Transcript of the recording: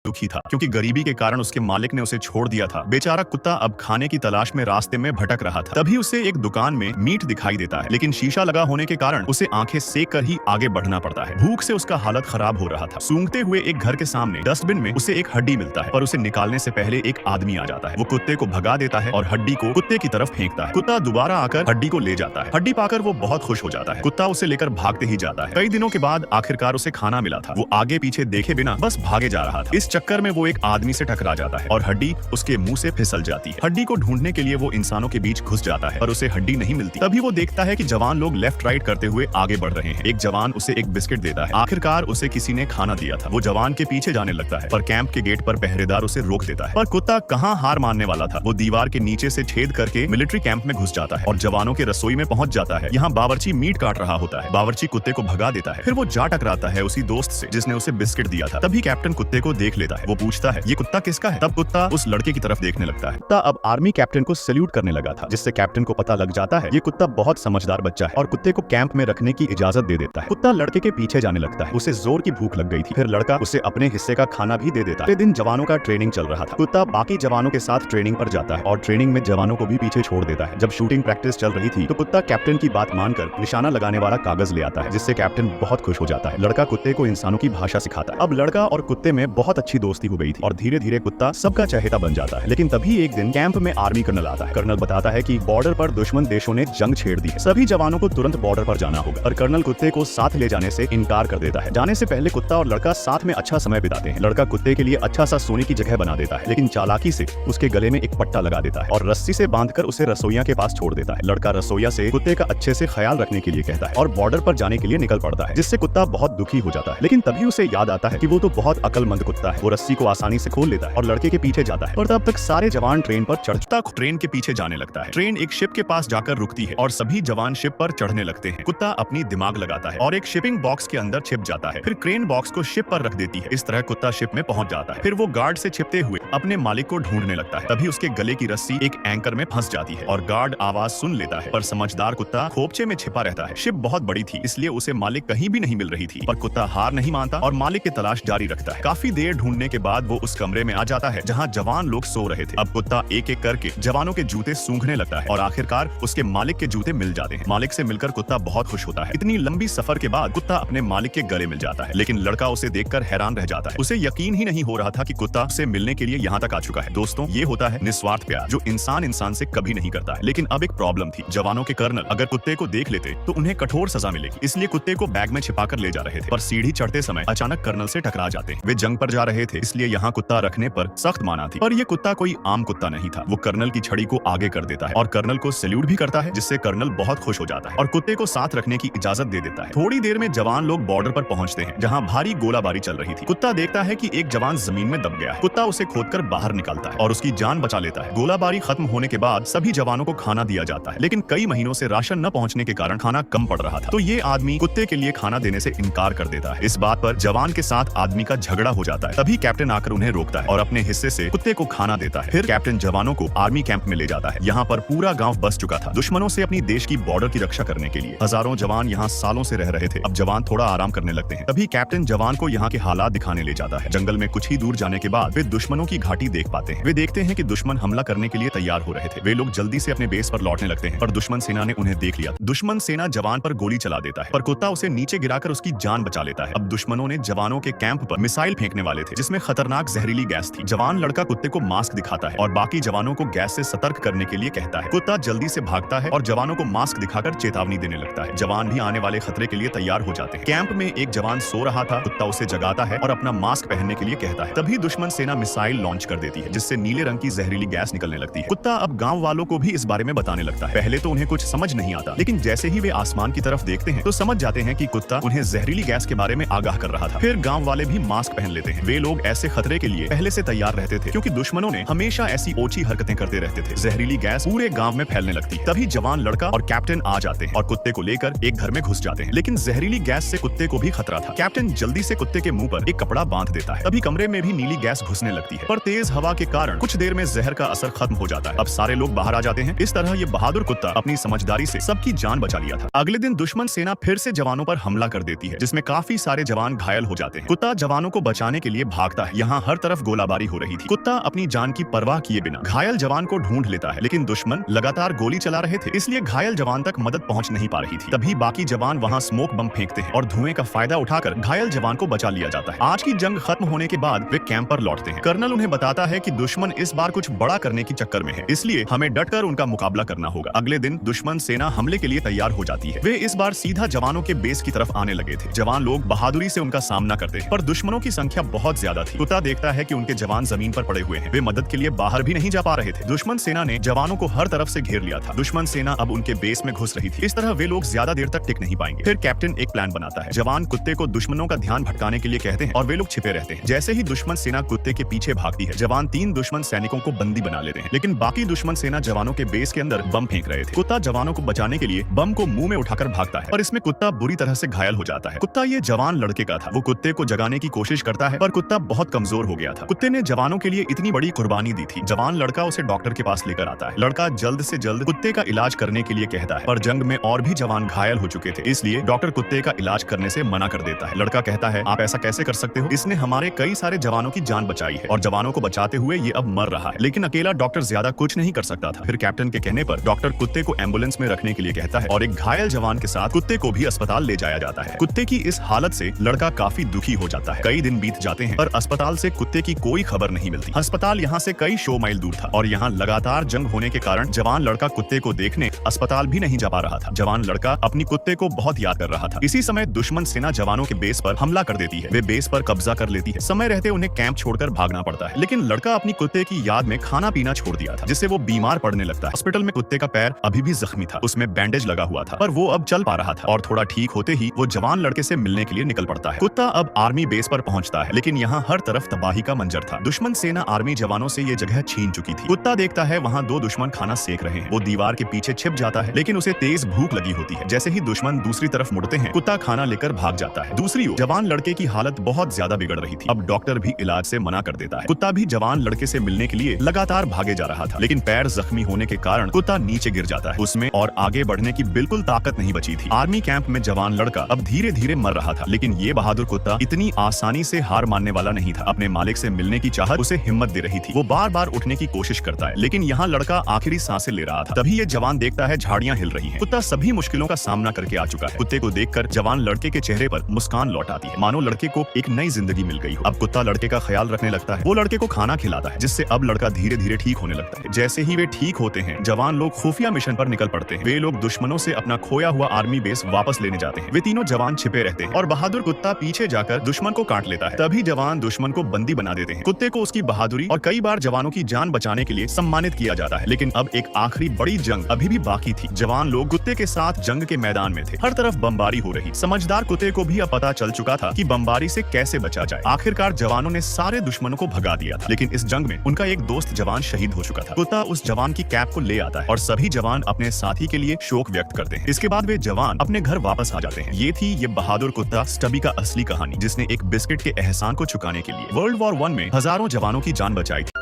दुखी था क्योंकि गरीबी के कारण उसके मालिक ने उसे छोड़ दिया था। बेचारा कुत्ता अब खाने की तलाश में रास्ते में भटक रहा था। तभी उसे एक दुकान में मीट दिखाई देता है, लेकिन शीशा लगा होने के कारण उसे आंखें सेक कर ही आगे बढ़ना पड़ता है। भूख से उसका हालत खराब हो रहा था। सूंघते हुए एक घर के सामने डस्टबिन में उसे एक हड्डी मिलता है, पर उसे निकालने से पहले एक आदमी आ जाता है। वो कुत्ते को भगा देता है और हड्डी को कुत्ते की तरफ फेंकता है। कुत्ता दोबारा आकर हड्डी को ले जाता है। हड्डी पाकर वो बहुत खुश हो जाता है। कुत्ता उसे लेकर भागते ही जाता है। कई दिनों के बाद आखिरकार उसे खाना मिला था। वो आगे पीछे देखे बिना बस भागे जा रहा था। इस चक्कर में वो एक आदमी से टकरा जाता है और हड्डी उसके मुंह से फिसल जाती है। हड्डी को ढूंढने के लिए वो इंसानों के बीच घुस जाता है, पर उसे हड्डी नहीं मिलती। तभी वो देखता है कि जवान लोग लेफ्ट राइट करते हुए आगे बढ़ रहे हैं। एक जवान उसे एक बिस्किट देता है। आखिरकार उसे किसी ने खाना दिया था। वो जवान के पीछे जाने लगता है, पर कैंप के गेट पर पहरेदार उसे रोक देता है। पर कुत्ता कहाँ हार मानने वाला था। वो दीवार के नीचे से छेद करके मिलिट्री कैंप में घुस जाता है और जवानों के रसोई में पहुंच जाता है। यहाँ बावर्ची मीट काट रहा होता है। बावर्ची कुत्ते को भगा देता है। फिर वो जा टकराता है उसी दोस्त से जिसने उसे बिस्किट दिया था। तभी कैप्टन कुत्ते को देख लेता है। वो पूछता है, ये कुत्ता किसका है? तब कुत्ता उस लड़के की तरफ देखने लगता है। कुत्ता अब आर्मी कैप्टन को सैल्यूट करने लगा था, जिससे कैप्टन को पता लग जाता है ये कुत्ता बहुत समझदार बच्चा है और कुत्ते को कैंप में रखने की इजाजत दे देता है। कुत्ता लड़के के पीछे जाने लगता है। उसे जोर की भूख लग गई थी। फिर लड़का उसे अपने हिस्से का खाना भी दे देता है। अगले दिन जवानों का ट्रेनिंग चल रहा था। कुत्ता बाकी जवानों के साथ ट्रेनिंग पर जाता है और ट्रेनिंग में जवानों को भी पीछे छोड़ देता है। जब शूटिंग प्रैक्टिस चल रही थी तो कुत्ता कैप्टन की बात मानकर निशाना लगाने वाला कागज ले आता है, जिससे कैप्टन बहुत खुश हो जाता है। लड़का कुत्ते को इंसानों की भाषा सिखाता है। अब लड़का और कुत्ते में बहुत अच्छी दोस्ती हो गई थी और धीरे धीरे कुत्ता सबका चहेता बन जाता है। लेकिन तभी एक दिन कैंप में आर्मी कर्नल आता है। कर्नल बताता है कि बॉर्डर पर दुश्मन देशों ने जंग छेड़ दी है। सभी जवानों को तुरंत बॉर्डर पर जाना होगा। और कर्नल कुत्ते को साथ ले जाने से इनकार कर देता है। जाने से पहले कुत्ता और लड़का साथ में अच्छा समय बिताते हैं। लड़का कुत्ते के लिए अच्छा सा सोने की जगह बना देता है, लेकिन चालाकी से उसके गले में एक पट्टा लगा देता है और रस्सी से बांधकर उसे रसोइया के पास छोड़ देता है। लड़का रसोइया से कुत्ते का अच्छे से ख्याल रखने के लिए कहता है और बॉर्डर पर जाने के लिए निकल पड़ता है, जिससे कुत्ता बहुत दुखी हो जाता है। लेकिन तभी उसे याद आता है कि वो तो बहुत अक्लमंद कुत्ता है। वो रस्सी को आसानी से खोल लेता है और लड़के के पीछे जाता है। और तब तक सारे जवान ट्रेन पर चढ़ता ट्रेन के पीछे जाने लगता है। ट्रेन एक शिप के पास जाकर रुकती है और सभी जवान शिप पर चढ़ने लगते हैं। कुत्ता अपनी दिमाग लगाता है और एक शिपिंग बॉक्स के अंदर छिप जाता है। फिर क्रेन बॉक्स को शिप पर रख देती है। इस तरह कुत्ता शिप में पहुंच जाता है। फिर वो गार्ड से छिपते हुए अपने मालिक को ढूंढने लगता है। तभी उसके गले की रस्सी एक एंकर में फंस जाती है और गार्ड आवाज सुन लेता है, पर समझदार कुत्ता खोपचे में छिपा रहता है। शिप बहुत बड़ी थी, इसलिए उसे मालिक कहीं भी नहीं मिल रही थी, पर कुत्ता हार नहीं मानता और मालिक की तलाश जारी रखता है। काफी देर ढूंढने के बाद वो उस कमरे में आ जाता है जहाँ जवान लोग सो रहे थे। अब कुत्ता एक एक करके जवानों के जूते सूंघने लगता है और आखिरकार उसके मालिक के जूते मिल जाते हैं। मालिक से मिलकर कुत्ता बहुत खुश होता है। इतनी लंबी सफर के बाद कुत्ता अपने मालिक के गले मिल जाता है, लेकिन लड़का उसे देखकर हैरान रह जाता है। उसे यकीन ही नहीं हो रहा था कि कुत्ता से मिलने के लिए यहाँ तक आ चुका है। दोस्तों, ये होता है निस्वार्थ प्यार, जो इंसान इंसान से कभी नहीं करता है। लेकिन अब एक प्रॉब्लम थी। जवानों के कर्नल अगर कुत्ते को देख लेते तो उन्हें कठोर सजा मिलेगी, इसलिए कुत्ते को बैग में छिपाकर ले जा रहे थे। पर सीढ़ी चढ़ते समय अचानक कर्नल से टकरा जाते हैं। वे जंग पर जा रहे थे, इसलिए यहाँ कुत्ता रखने पर सख्त माना थी। पर यह कुत्ता कोई आम कुत्ता नहीं था। वो कर्नल की छड़ी को आगे कर देता है और कर्नल को सैल्यूट भी करता है, जिससे कर्नल बहुत खुश हो जाता है और कुत्ते को साथ रखने की इजाजत दे देता है। थोड़ी देर में जवान लोग बॉर्डर पर पहुंचते हैं, जहाँ भारी गोलाबारी चल रही थी। कुत्ता देखता है कि एक जवान जमीन में दब गया है। कुत्ता उसे खोदकर बाहर निकालता है और उसकी जान बचा लेता है। गोलाबारी खत्म होने के बाद सभी जवानों को खाना दिया जाता है, लेकिन कई महीनों से राशन न पहुंचने के कारण खाना कम पड़ रहा था। तो ये आदमी कुत्ते के लिए खाना देने से इनकार कर देता है। इस बात पर जवान के साथ आदमी का झगड़ा हो जाता है। तभी कैप्टन आकर उन्हें रोकता है और अपने हिस्से से कुत्ते को खाना देता है। फिर कैप्टन जवानों को आर्मी कैंप में ले जाता है। यहाँ पर पूरा गांव बस चुका था दुश्मनों से अपनी देश की बॉर्डर की रक्षा करने के लिए। हजारों जवान यहाँ सालों से रह रहे थे। अब जवान थोड़ा आराम करने लगते हैं। तभी कैप्टन जवान को यहाँ के हालात दिखाने ले जाता है। जंगल में कुछ ही दूर जाने के बाद वे दुश्मनों की घाटी देख पाते हैं। वे देखते हैं कि दुश्मन हमला करने के लिए तैयार हो रहे थे। वे लोग जल्दी से अपने बेस पर लौटने लगते हैं, पर दुश्मन सेना ने उन्हें देख लिया। दुश्मन सेना जवान पर गोली चला देता है, पर कुत्ता उसे नीचे गिराकर उसकी जान बचा लेता है। अब दुश्मनों ने जवानों के कैंप पर मिसाइल फेंकने वाले थे, जिसमें खतरनाक जहरीली गैस थी। जवान लड़का कुत्ते को मास्क दिखाता है और बाकी जवानों को गैस से सतर्क करने के लिए कहता है। कुत्ता जल्दी से भागता है और जवानों को मास्क दिखाकर चेतावनी देने लगता है। जवान भी आने वाले खतरे के लिए तैयार हो जाते हैं। कैंप में एक जवान सो रहा था। कुत्ता उसे जगाता है और अपना मास्क पहनने के लिए कहता है। तभी दुश्मन सेना मिसाइल लॉन्च कर देती है, जिससे नीले रंग की जहरीली गैस निकलने लगती है। कुत्ता अब गांव वालों को भी इस बारे में बताने लगता है। पहले तो उन्हें कुछ समझ नहीं आता, लेकिन जैसे ही वे आसमान की तरफ देखते हैं तो समझ जाते हैं कि कुत्ता उन्हें जहरीली गैस के बारे में आगाह कर रहा था। फिर गांव वाले भी मास्क पहन लेते हैं। वे लोग ऐसे खतरे के लिए पहले से तैयार रहते थे, क्योंकि दुश्मनों ने हमेशा ऐसी ओछी हरकतें करते रहते थे। जहरीली गैस पूरे गांव में फैलने लगती है। तभी जवान लड़का और कैप्टन आ जाते हैं और कुत्ते को लेकर एक घर में घुस जाते हैं। लेकिन जहरीली गैस से कुत्ते को भी खतरा था। कैप्टन जल्दी से कुत्ते के मुंह पर एक कपड़ा बांध देता है। तभी कमरे में भी नीली गैस घुसने लगती है, पर तेज हवा के कारण कुछ देर में जहर का असर खत्म हो जाता है। अब सारे लोग बाहर आ जाते हैं। इस तरह ये बहादुर कुत्ता अपनी समझदारी से सबकी जान बचा लिया था। अगले दिन दुश्मन सेना फिर से जवानों पर हमला कर देती है, जिसमें काफी सारे जवान घायल हो जाते हैं। कुत्ता जवानों को बचाने के लिए भागता है। यहाँ हर तरफ गोलाबारी हो रही थी। कुत्ता अपनी जान की परवाह किए बिना घायल जवान को ढूंढ लेता है, लेकिन दुश्मन लगातार गोली चला रहे थे, इसलिए घायल जवान तक मदद पहुंच नहीं पा रही थी। तभी बाकी जवान वहां स्मोक बम फेंकते हैं और धुएं का फायदा उठाकर घायल जवान को बचा लिया जाता है। आज की जंग खत्म होने के बाद वे कैंप पर लौटते हैं। कर्नल उन्हें बताता है कि दुश्मन इस बार कुछ बड़ा करने की चक्कर में है, इसलिए हमें डटकर उनका मुकाबला करना होगा। अगले दिन दुश्मन सेना हमले के लिए तैयार हो जाती है। वे इस बार सीधा जवानों के बेस की तरफ आने लगे थे। जवान लोग बहादुरी से उनका सामना करते हैं, पर दुश्मनों की संख्या बहुत ज्यादा थी। कुत्ता देखता है कि उनके जवान जमीन पर पड़े हुए हैं। वे मदद के लिए बाहर भी नहीं जा पा रहे थे। दुश्मन सेना ने जवानों को हर तरफ से घेर लिया था। दुश्मन सेना अब उनके बेस में घुस रही थी। इस तरह वे लोग ज्यादा देर तक टिक नहीं पाएंगे। फिर कैप्टन एक प्लान बनाता है। जवान कुत्ते को दुश्मनों का ध्यान भटकाने के लिए कहते हैं और वे लोग छिपे रहते हैं। जैसे ही दुश्मन सेना कुत्ते के पीछे भागती है, जवान 3 दुश्मन सैनिकों को बंदी बना लेते हैं, लेकिन बाकी दुश्मन सेना जवानों के बेस के अंदर बम फेंक रहे थे। कुत्ता जवानों को बचाने के लिए बम को मुंह में उठाकर भागता है, पर इसमें कुत्ता बुरी तरह से घायल हो जाता है। कुत्ता ये जवान लड़के का था। वो कुत्ते को जगाने की कोशिश करता है, पर कुत्ता बहुत कमजोर हो गया था। कुत्ते ने जवानों के लिए इतनी बड़ी कुर्बानी दी थी। जवान लड़का उसे डॉक्टर के पास लेकर आता है। लड़का जल्द से जल्द कुत्ते का इलाज करने के लिए कहता है, पर जंग में और भी जवान घायल हो चुके थे, इसलिए डॉक्टर कुत्ते का इलाज करने से मना कर देता है। लड़का कहता है, आप ऐसा कैसे कर सकते हो? इसने हमारे कई सारे जवानों की जान बचाई है और जवानों को बचाते हुए ये अब मर रहा है, लेकिन अकेला डॉक्टर ज्यादा कुछ नहीं कर सकता था। फिर कैप्टन के कहने पर डॉक्टर कुत्ते को एम्बुलेंस में रखने के लिए कहता है और एक घायल जवान के साथ कुत्ते को भी अस्पताल ले जाया जाता है। कुत्ते की इस हालत से लड़का काफी दुखी हो जाता है। कई दिन बीत जाते हैं, पर अस्पताल से कुत्ते की कोई खबर नहीं मिलती। अस्पताल यहाँ से कई 100 माइल दूर था और यहाँ लगातार जंग होने के कारण जवान लड़का कुत्ते को देखने अस्पताल भी नहीं जा पा रहा था। जवान लड़का अपनी कुत्ते को बहुत याद कर रहा था। इसी समय दुश्मन सेना जवानों के बेस पर हमला कर देती है। वे बेस पर कब्जा कर लेती है। समय रहते उन्हें कैंप छोड़कर भागना पड़ता है, लेकिन लड़का अपनी कुत्ते की याद में खाना पीना छोड़ दिया था, जिससे वो बीमार पड़ने लगता है। हॉस्पिटल में कुत्ते का पैर अभी भी जख्मी था, उसमें बैंडेज लगा हुआ था, पर वो अब चल पा रहा था और थोड़ा ठीक होते ही वो जवान लड़के से मिलने के लिए निकल पड़ता है। कुत्ता अब आर्मी बेस पर पहुंचता है, लेकिन यहाँ हर तरफ तबाही का मंजर था। दुश्मन सेना आर्मी जवानों से ये जगह छीन चुकी थी। कुत्ता देखता है वहाँ 2 दुश्मन खाना सेक रहे हैं। वो दीवार के पीछे छिप जाता है, लेकिन उसे तेज भूख लगी होती है। जैसे ही दुश्मन दूसरी तरफ मुड़ते हैं, कुत्ता खाना लेकर भाग जाता है। दूसरी ओर जवान लड़के की हालत बहुत ज्यादा बिगड़ रही थी। अब डॉक्टर भी इलाज से मना कर देता है। कुत्ता भी जवान लड़के से मिलने के लिए लगातार भागे जा रहा था, लेकिन पैर जख्मी होने के कारण कुत्ता नीचे गिर जाता है। उसमें और आगे बढ़ने की बिल्कुल ताकत नहीं बची थी। आर्मी कैंप में जवान लड़का अब धीरे धीरे मर रहा था, लेकिन ये बहादुर कुत्ता इतनी आसानी से हार मानने वाला नहीं था। अपने मालिक से मिलने की चाहत उसे हिम्मत दे रही थी। वो बार बार उठने की कोशिश करता है, लेकिन यहाँ लड़का आखिरी सांसें ले रहा था। तभी ये जवान देखता है झाड़ियां हिल रही हैं। कुत्ता सभी मुश्किलों का सामना करके आ चुका है। कुत्ते को देखकर जवान लड़के के चेहरे पर मुस्कान लौट आती है, मानो लड़के को एक नई जिंदगी मिल गई हो। अब कुत्ता लड़के का ख्याल रखने लगता है। वो लड़के को खाना खिलाता है, जिससे अब लड़का धीरे धीरे ठीक होने लगता है। जैसे ही वे ठीक होते हैं, जवान लोग खुफिया मिशन पर निकल पड़ते हैं। वे लोग दुश्मनों से अपना खोया हुआ आर्मी बेस वापस लेने जाते हैं। वे तीनों जवान छिपे रहते हैं और बहादुर कुत्ता पीछे जाकर दुश्मन को काट लेता है। तभी जवान दुश्मन को बंदी बना देते हैं। कुत्ते को उसकी बहादुरी और कई बार जवानों की जान बचाने के लिए सम्मानित किया जाता है। लेकिन अब एक आखिरी बड़ी जंग अभी भी बाकी थी। जवान लोग कुत्ते के साथ जंग के मैदान में थे। हर तरफ बमबारी हो रही। समझदार कुत्ते को भी अब पता चल चुका था कि बमबारी से कैसे बचा जाए। आखिरकार जवानों ने सारे दुश्मनों को भगा दिया था, लेकिन इस जंग में उनका एक दोस्त जवान शहीद हो चुका था। कुत्ता उस जवान की कैप को ले आता है और सभी जवान अपने साथी के लिए शोक व्यक्त करते हैं। इसके बाद वे जवान अपने घर वापस आ जाते हैं। ये थी ये बहादुर कुत्ता स्टबी का असली कहानी, जिसने एक बिस्किट के एहसान को चुकाने के लिए वर्ल्ड वॉर 1 में हजारों जवानों की जान बचाई थी।